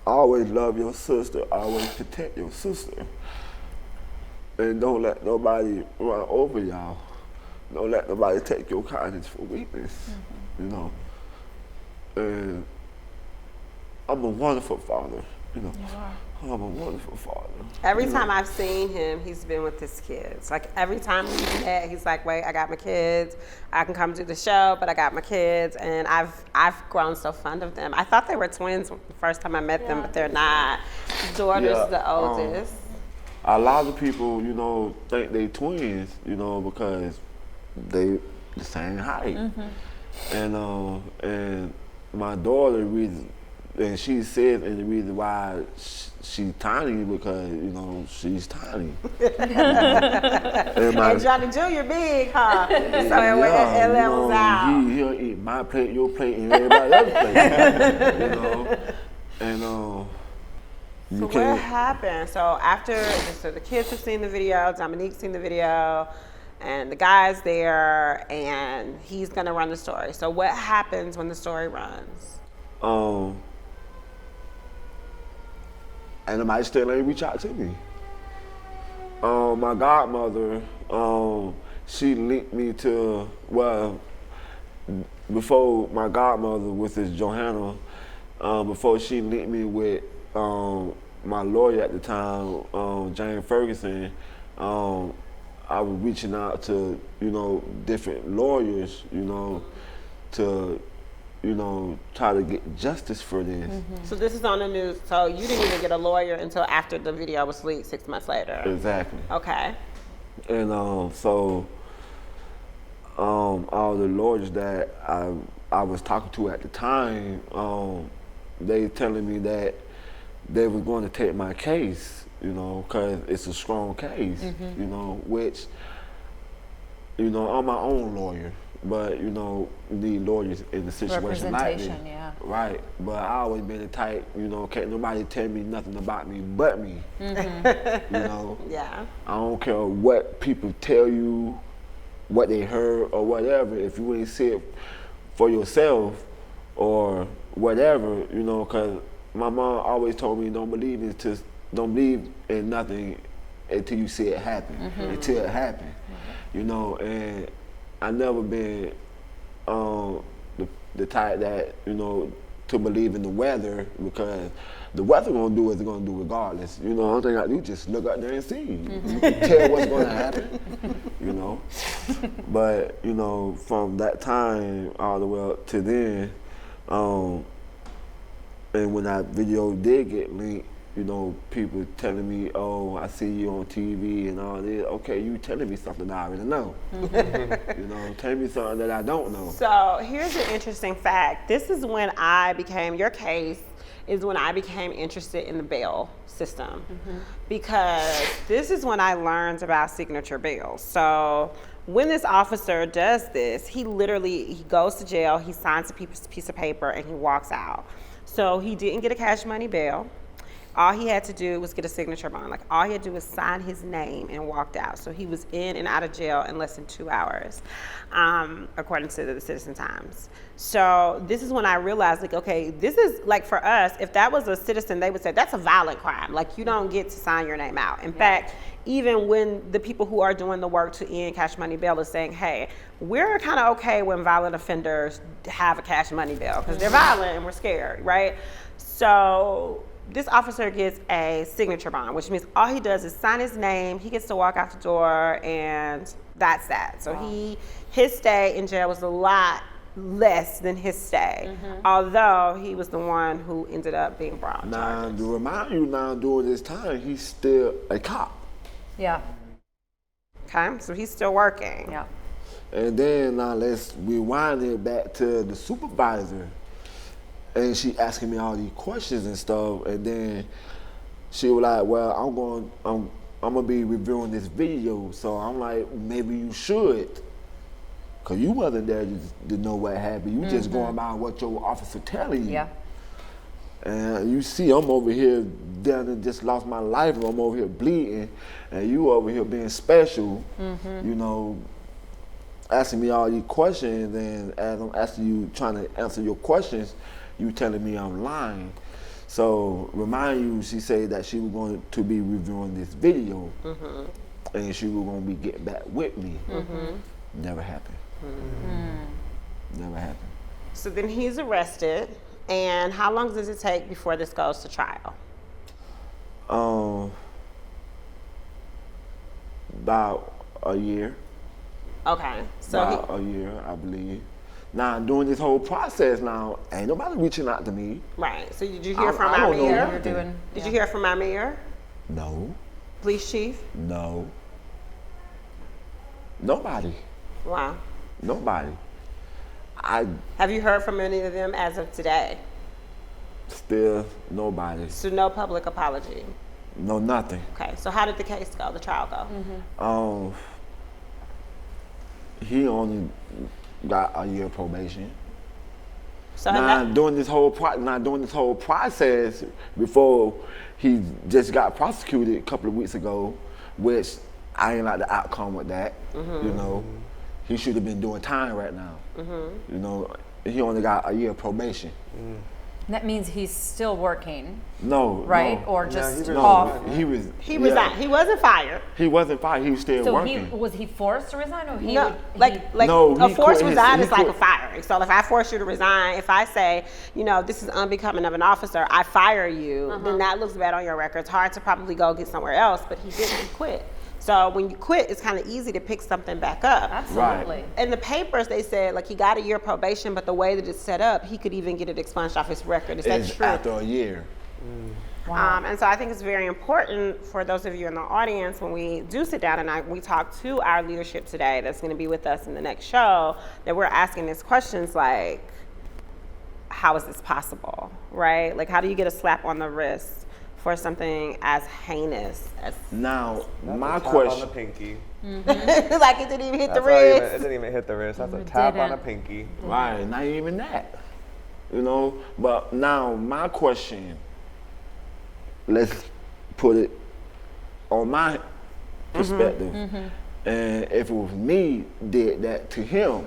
always love your sister, always protect your sister. And don't let nobody run over y'all. Don't let nobody take your kindness for weakness, you know. And I'm a wonderful father, you know. You are. I'm a wonderful father. Every time I've seen him, he's been with his kids. Like every time we've met, he's like, wait, I got my kids. I can come do the show, but I got my kids. And I've grown so fond of them. I thought they were twins the first time I met them, but they're not. Daughter's the oldest. A lot of people, you know, think they twins, you know, because they the same height. And my daughter reason, and she said, and the reason why she's tiny because, you know, she's tiny. And Johnny Jr. big, huh? So it levels out. He'll eat my plate, your plate, and everybody else's plate. You know, and so what happened? So after, so the kids have seen the video, Dominique's seen the video, and the guy's there, and he's gonna run the story. So what happens when the story runs? And somebody still ain't reach out to me. My godmother, she linked me to, well, before my godmother, which is Johanna, before she linked me with my lawyer at the time, Jane Ferguson, I was reaching out to, you know, different lawyers, you know, to, you know, try to get justice for this. So this is on the news. So you didn't even get a lawyer until after the video was leaked 6 months later. Exactly. Okay. And so all the lawyers that I was talking to at the time, they telling me that they were going to take my case, you know, because it's a strong case, you know, which, you know, I'm my own lawyer. But, you know, you need lawyers in a situation like this. Right. But I always been the type, you know, can't nobody tell me nothing about me but me. You know? Yeah. I don't care what people tell you, what they heard or whatever. If you ain't see it for yourself or whatever, you know, because my mom always told me don't believe in nothing until you see it happen, until it happened. You know, and I never been the type that, you know, to believe in the weather, because the weather gonna do what it's gonna do regardless. You know, the only thing I do is just look out there and see. You can tell what's gonna happen, you know. But, you know, from that time all the way up to then, and when that video did get linked, you know, people telling me, oh, I see you on TV and all this. Okay, you telling me something I already know. You know, tell me something that I don't know. So here's an interesting fact. This is when I became, your case is when I became interested in the bail system. Because this is when I learned about signature bail. So when this officer does this, he goes to jail, he signs a piece of paper, and he walks out. So he didn't get a cash money bail. All he had to do was get a signature bond. Like, all he had to do was sign his name and walked out. So he was in and out of jail in less than 2 hours, according to the Citizen Times. So this is when I realized, like, okay, this is, like, for us, if that was a citizen, they would say, that's a violent crime. Like, you don't get to sign your name out. In fact, even when the people who are doing the work to end cash money bail is saying, hey, we're kind of okay when violent offenders have a cash money bail because they're violent and we're scared, right? So this officer gets a signature bond, which means all he does is sign his name, he gets to walk out the door, and that's that. So his stay in jail was a lot less than his stay, although he was the one who ended up being brought on charges. Now, to remind you, now during this time, he's still a cop. Yeah. Okay, so he's still working. Yeah. And then now let's rewind it back to the supervisor. And she asking me all these questions and stuff, and then she was like, well, I'm gonna be reviewing this video, so I'm like, maybe you should. Cause you wasn't there to know what happened. You just going by what your officer telling you. Yeah. And you see, I'm over here down and just lost my life, and I'm over here bleeding, and you over here being special, you know, asking me all these questions, and as I'm asking you, trying to answer your questions, you telling me I'm lying. So remind you, she said that she was going to be reviewing this video, and she was going to be getting back with me. Never happened. Never happened. So then he's arrested, and how long does it take before this goes to trial? About a year. Okay, so About a year, I believe. Now, during this whole process now, ain't nobody reaching out to me. right. So did you hear from I our don't know mayor? nothing. Did you hear from our mayor, No, police chief? no. Nobody. Wow. Nobody. Have you heard from any of them as of today? Still nobody. So no public apology. No nothing. Okay, so how did the case go, the trial go? He only got a year probation. So Now during this whole process, before he just got prosecuted a couple of weeks ago, which I ain't like the outcome with that. You know, he should have been doing time right now. You know, he only got a year probation. That means he's still working, No, right? no. Or just No, off. he was. he resigned. He wasn't fired. He wasn't fired. He was still So working. was he forced to resign, or he? No, would, No, a he forced quit his- resign he is like a quit- firing. So if I force you to resign, if I say, you know, this is unbecoming of an officer, I fire you, then that looks bad on your record. It's hard to probably go get somewhere else, but he didn't. He quit. So when you quit, it's kind of easy to pick something back up. Absolutely. In the papers, they said like he got a year probation, but the way that it's set up, he could even get it expunged off his record. Is that It's true? after a year. And so I think it's very important for those of you in the audience when we do sit down and we talk to our leadership today that's going to be with us in the next show, that we're asking these questions like, how is this possible, right? Like, how do you get a slap on the wrist for something as heinous as Now, That's my a tap question. on the pinky. like it didn't even hit That's the not even, it wrist? didn't even hit the wrist. That's a It tap on the didn't. pinky. Right, not even that. You know, but now my question, let's put it on my perspective. And if it was me did that to him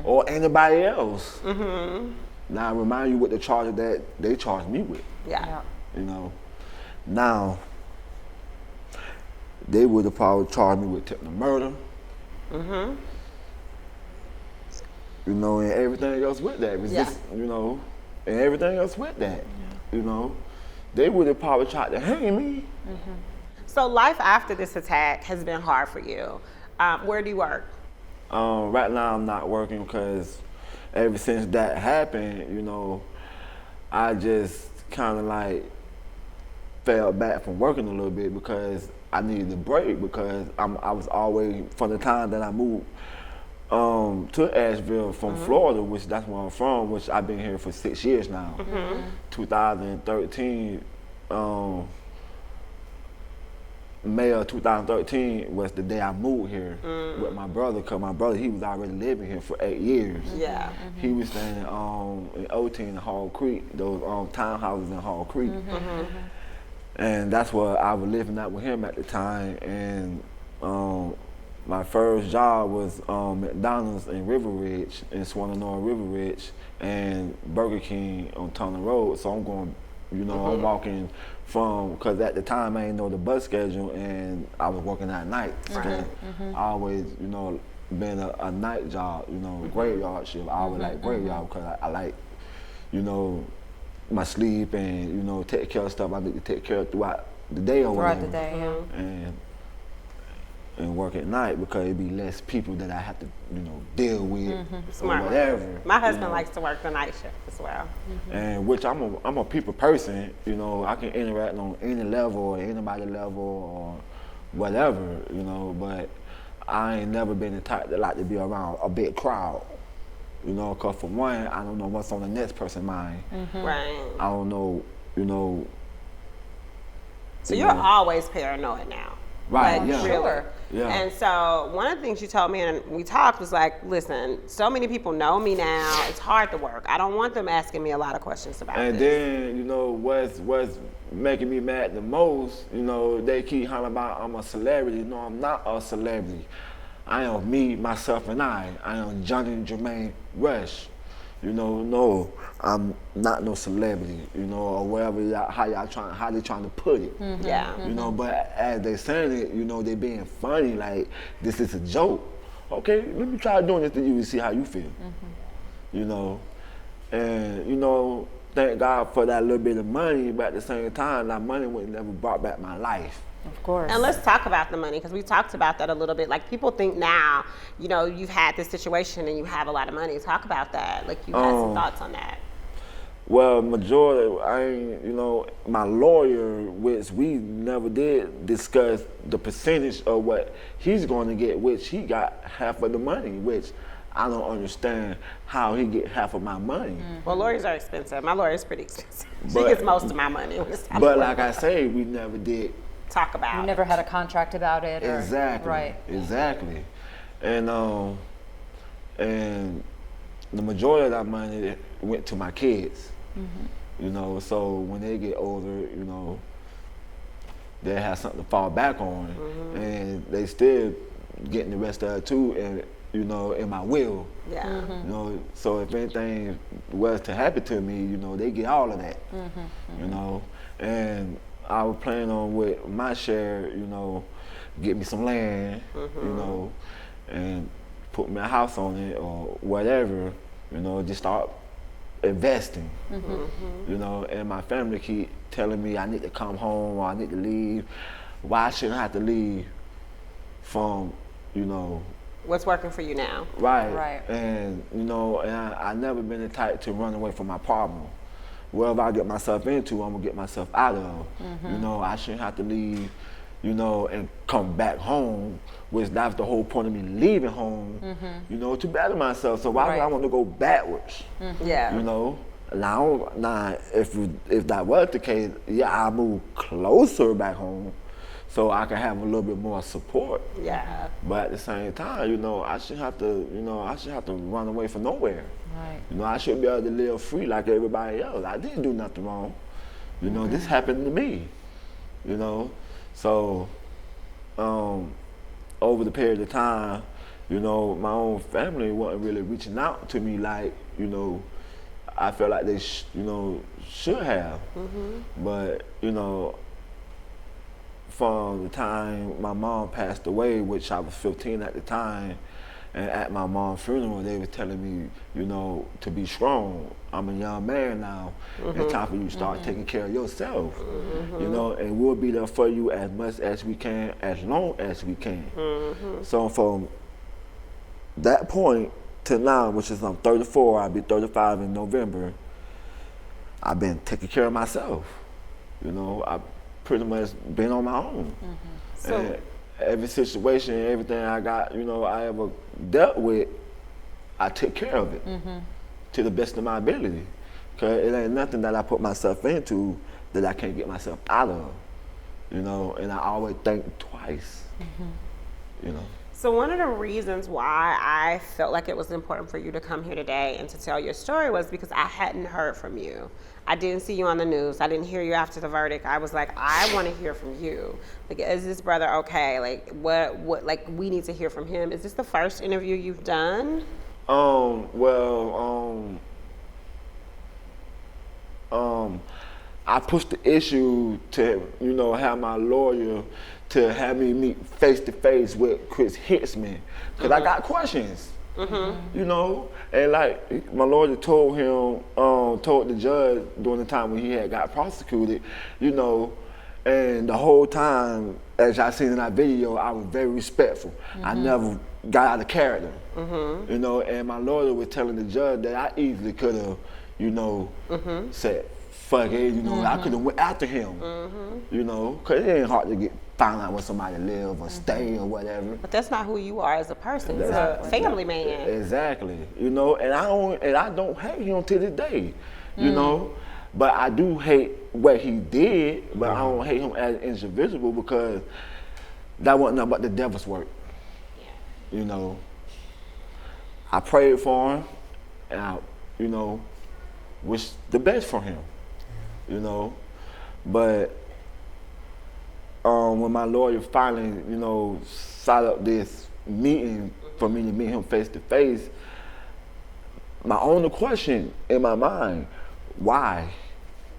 or anybody else, now I remind you what the charge that they charged me with. Yeah. You know, now they would have probably charged me with attempted murder. You know, and everything else with that. You know, and everything else with that. You know, they would have probably tried to hang me. So life after this attack has been hard for you. Where do you work? Right now I'm not working because ever since that happened, you know, I just kind of like fell back from working a little bit because I needed a break because I was always, from the time that I moved to Asheville from Florida, which that's where I'm from, which I've been here for 6 years now. 2013, May of 2013 was the day I moved here with my brother, because my brother, he was already living here for 8 years. Yeah. He was staying in OT in Hall Creek, those townhouses in Hall Creek. And that's where I was living out with him at the time. And my first job was McDonald's in River Ridge, in Swananoa River Ridge, and Burger King on Tunnel Road. So I'm going, you know, I'm walking from, because at the time I didn't know the bus schedule and I was working at night. I always, you know, been a night job, you know, graveyard shift. I always like graveyard because I like, you know, my sleep and, you know, take care of stuff I need to take care of throughout the day or Throughout whatever. the day, yeah. And work at night because it'd be less people that I have to, you know, deal with or Smart. whatever. My husband you know. likes to work the night shift as well. And which I'm a people person, you know, I can interact on any level or anybody level or whatever, you know, but I ain't never been the type that like to be around a big crowd. You know, because for one, I don't know what's on the next person's mind. Right. I don't know, you know. So you you're know. always paranoid now. Right, Like, yeah. really. Sure. Yeah. And so one of the things you told me and we talked was like, listen, so many people know me now, it's hard to work. I don't want them asking me a lot of questions about And this. then, you know, what's making me mad the most, you know, they keep hollering about I'm a celebrity. No, I'm not a celebrity. I am me, myself, and I. I am Johnnie Rush. You know, no, I'm not no celebrity, you know, or whatever how they trying to put it. Yeah. You know, but as they saying it, you know, they being funny, like this is a joke. Okay, let me try doing this to you and see how you feel. You know, and you know, thank God for that little bit of money, but at the same time, that money would never brought back my life. Of course. And let's talk about the money, because we talked about that a little bit. Like, people think now, you know, you've had this situation and you have a lot of money. Talk about that. Like, you had some thoughts on that. Well, majority, you know, my lawyer, which we never did discuss the percentage of what he's going to get, which he got half of the money, which I don't understand how he get half of my money. Well, lawyers are expensive. My lawyer's pretty expensive. She But- gets most of my money. When it's time to But work. like I say, we never did. Talk about. You never had a contract about it? Or, Exactly. Right. Exactly. And the majority of that money went to my kids. You know, so when they get older, you know, they have something to fall back on, and they still getting the rest of it too, and you know, in my will. Yeah. You know, so if anything was to happen to me, you know, they get all of that. You know, and I was planning on with my share, you know, get me some land, you know, and put me a house on it or whatever, you know, just start investing, you know, and my family keep telling me I need to come home or I need to leave. Why shouldn't I have to leave from, you know, What's working for you now? right. Right. And, you know, and I never been the type to run away from my problem. Whatever I get myself into, I'm gonna get myself out of. You know, I shouldn't have to leave, you know, and come back home, which that's the whole point of me leaving home, you know, to better myself. So why would I Right. want to go backwards? Yeah. You know, now if that was the case, yeah, I move closer back home, so I can have a little bit more support. Yeah. But at the same time, you know, I shouldn't have to, you know, I shouldn't have to run away from nowhere. Right. You know, I should be able to live free like everybody else. I didn't do nothing wrong. You know, this happened to me. You know, so over the period of time, you know, my own family wasn't really reaching out to me like, you know, I felt like they, you know, should have. But, you know, from the time my mom passed away, which I was 15 at the time, and at my mom's funeral, they were telling me, you know, to be strong. I'm a young man now. It's time for you to start taking care of yourself. You know, and we'll be there for you as much as we can, as long as we can. So from that point to now, which is I'm 34, I'll be 35 in November, I've been taking care of myself. You know, I've pretty much been on my own. So- And every situation, everything I got, you know, I ever dealt with, I took care of it to the best of my ability. Cause it ain't nothing that I put myself into that I can't get myself out of, you know, and I always think twice, you know. So one of the reasons why I felt like it was important for you to come here today and to tell your story was because I hadn't heard from you. I didn't see you on the news. I didn't hear you after the verdict. I was like, I want to hear from you. Like, is this brother okay? Like, what, like, we need to hear from him. Is this the first interview you've done? I pushed the issue to, you know, have my lawyer to have me meet face to face with Chris Hickman, because I got questions. You know, and like my lawyer told him, told the judge during the time when he had got prosecuted, you know, and the whole time, as y'all seen in that video, I was very respectful. I never got out of character, you know, and my lawyer was telling the judge that I easily could have, you know, said, fuck it, you know, I could have went after him, you know, because it ain't hard to find out where somebody live or stay or whatever. But that's not who you are as a person. You're a family man. Exactly, you know, and I don't hate him to this day, you know, but I do hate what he did, but I don't hate him as an individual because that wasn't nothing but the devil's work, you know. I prayed for him, and I, you know, wish the best for him, you know, but when my lawyer finally, you know, set up this meeting for me to meet him face to face, my only question in my mind, why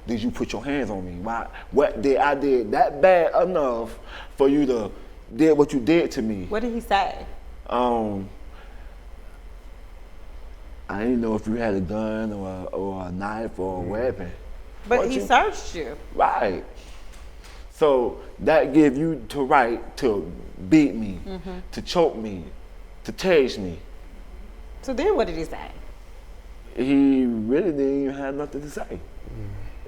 did you put your hands on me? Why? What did I did that bad enough for you to did what you did to me? What did he say? I didn't know if you had a gun or a knife or a weapon. But he searched you. Right. So that gave you the right to beat me, to choke me, to tase me. So then what did he say? He really didn't even have nothing to say.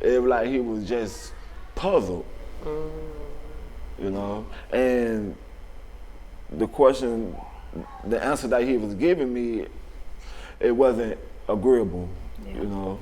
It was like he was just puzzled, you know? And the answer that he was giving me, it wasn't agreeable, you know?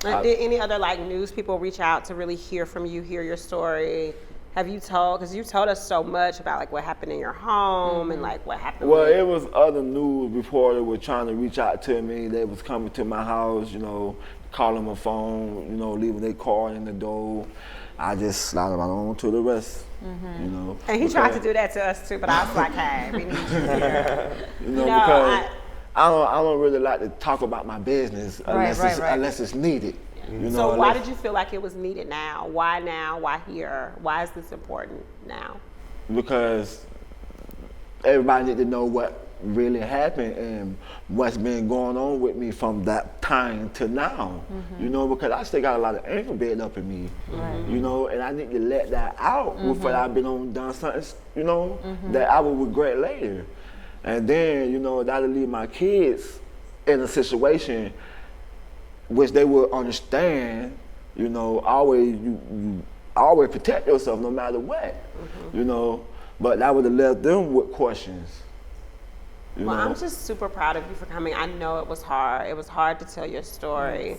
Did any other like news people reach out to really hear from you, hear your story? Have you told, because you told us so much about like what happened in your home and like what happened Well, it was other news reporters were trying to reach out to me. They was coming to my house, you know, calling my phone, you know, leaving their card in the door. I just slided right on to the rest, you know. And he tried to do that to us too, but I was like, hey, we need you here. You know, because I don't really like to talk about my business unless it's needed. You know, so why did you feel like it was needed now? Why now? Why here? Why is this important now? Because everybody need to know what really happened and what's been going on with me from that time to now. You know, because I still got a lot of anger built up in me. You know, and I need to let that out before I've done something, you know, that I will regret later. And then, you know, that'll leave my kids in a situation which they will understand, you know, you always protect yourself no matter what, you know, but that would have left them with questions. You know? I'm just super proud of you for coming. I know it was hard. It was hard to tell your story.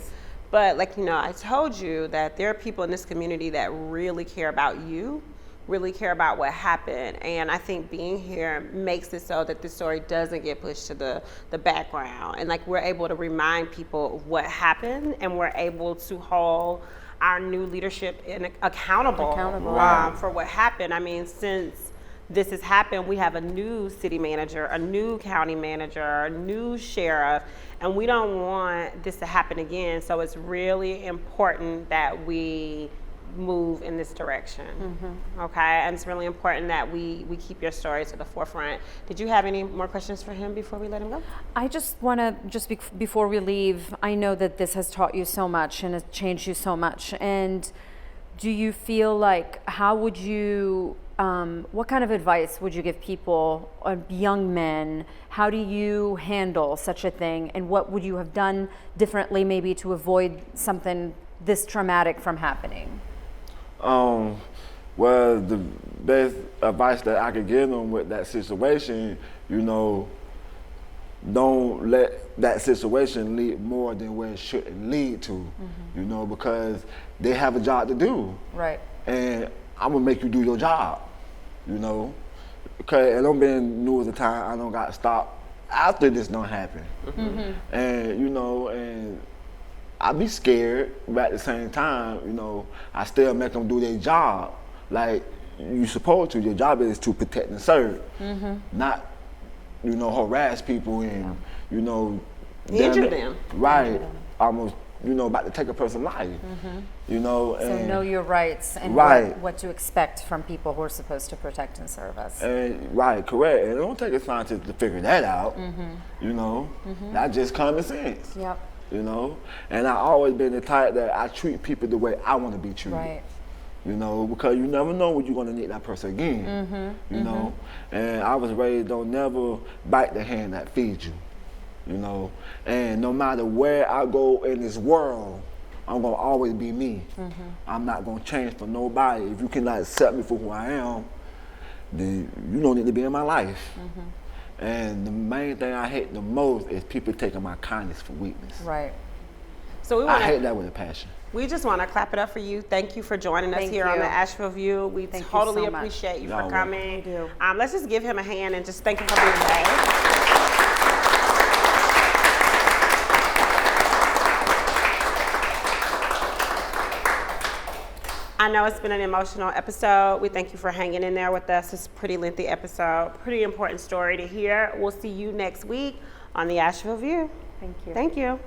But like, you know, I told you that there are people in this community that really care about you, really care about what happened. And I think being here makes it so that the story doesn't get pushed to the background. And like we're able to remind people of what happened, and we're able to hold our new leadership accountable. For what happened. I mean, since this has happened, we have a new city manager, a new county manager, a new sheriff, and we don't want this to happen again. So it's really important that we move in this direction. Okay, and it's really important that we keep your story to the forefront. Did you have any more questions for him before we let him go? I just want to, before we leave, I know that this has taught you so much and has changed you so much. And do you feel like, how would you, what kind of advice would you give people, young men? How do you handle such a thing? And what would you have done differently maybe to avoid something this traumatic from happening? Well, the best advice that I could give them with that situation, you know, don't let that situation lead more than where it shouldn't lead to, you know, because they have a job to do. Right. And I'm gonna make you do your job, you know, because it don't been news of time I don't got stopped after this don't happen. And, you know, and I be scared, but at the same time, you know, I still make them do their job like you supposed to. Your job is to protect and serve, not, you know, harass people and, you know, injure them. Right, almost, you know, about to take a person's life, you know. So and know your rights and what to expect from people who are supposed to protect and serve us. And, right, correct. And it don't take a scientist to figure that out, you know. That's just common sense. Yep. You know, and I always been the type that I treat people the way I want to be treated. Right. You know, because you never know when you're gonna need that person again. You know, and I was raised, don't never bite the hand that feeds you. You know, and no matter where I go in this world, I'm gonna always be me. I'm not gonna change for nobody. If you cannot accept me for who I am, then you don't need to be in my life. And the main thing I hate the most is people taking my kindness for weakness. Right. So I hate that with a passion. We just want to clap it up for you. Thank you for joining us here on the Asheville View. We totally appreciate you for coming. Let's just give him a hand and just thank him for being here. I know it's been an emotional episode. We thank you for hanging in there with us. It's a pretty lengthy episode, pretty important story to hear. We'll see you next week on the Asheville View. Thank you. Thank you.